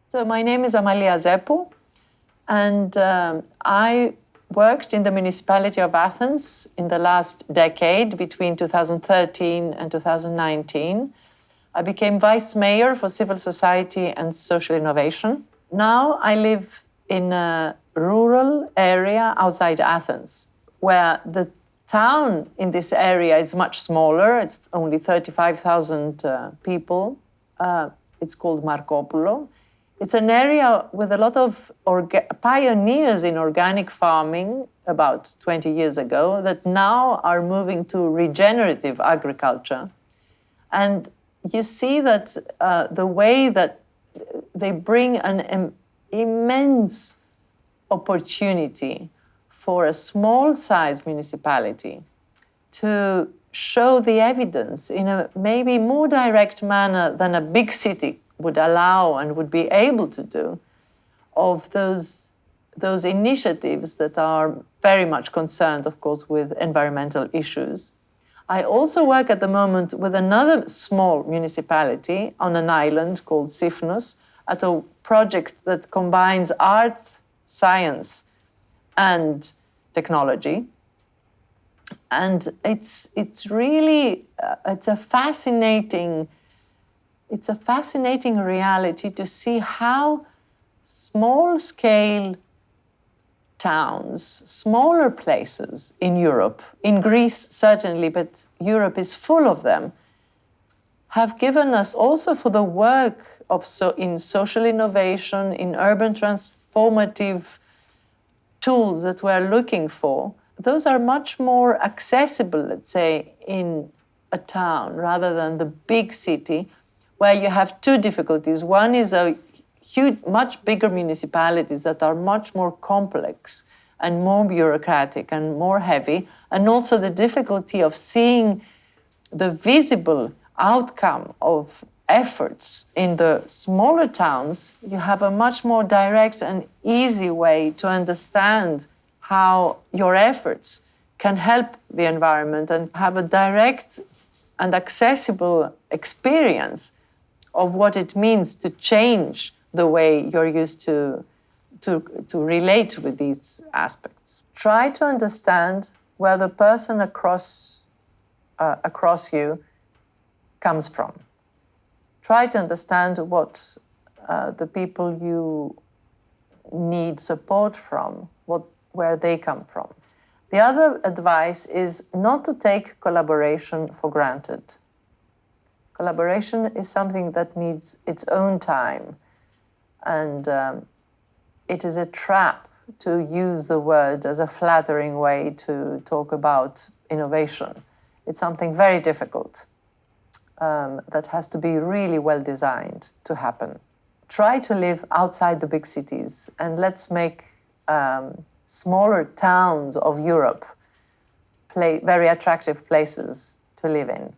So my name is Amalia Zepou, and I worked in the municipality of Athens in the last decade, between 2013 and 2019. I became vice mayor for civil society and social innovation. Now I live in a rural area outside Athens, where the town in this area is much smaller. It's only 35,000 people. It's called Markopoulo. It's an area with a lot of pioneers in organic farming about 20 years ago that now are moving to regenerative agriculture. And you see that the way that they bring an immense opportunity for a small-sized municipality to show the evidence in a maybe more direct manner than a big city would allow and would be able to do, of those initiatives that are very much concerned, of course, with environmental issues. I also work at the moment with another small municipality on an island called Sifnos at a project that combines art, science, and technology. And it's really it's a fascinating reality to see how small-scale towns, smaller places in Europe, in Greece certainly, but Europe is full of them, have given us also for the work of in social innovation, in urban transformative tools that we're looking for. Those are much more accessible, let's say, in a town rather than the big city, where you have two difficulties. One is a huge, much bigger municipalities that are much more complex and more bureaucratic and more heavy, and also the difficulty of seeing the visible outcome of efforts. In the smaller towns, you have a much more direct and easy way to understand how your efforts can help the environment and have a direct and accessible experience of what it means to change the way you're used to relate with these aspects. Try to understand where the person across you comes from. Try to understand what the people you need support from, where they come from. The other advice is not to take collaboration for granted. Collaboration is something that needs its own time, and it is a trap to use the word as a flattering way to talk about innovation. It's something very difficult that has to be really well designed to happen. Try to live outside the big cities, and let's make smaller towns of Europe very attractive places to live in.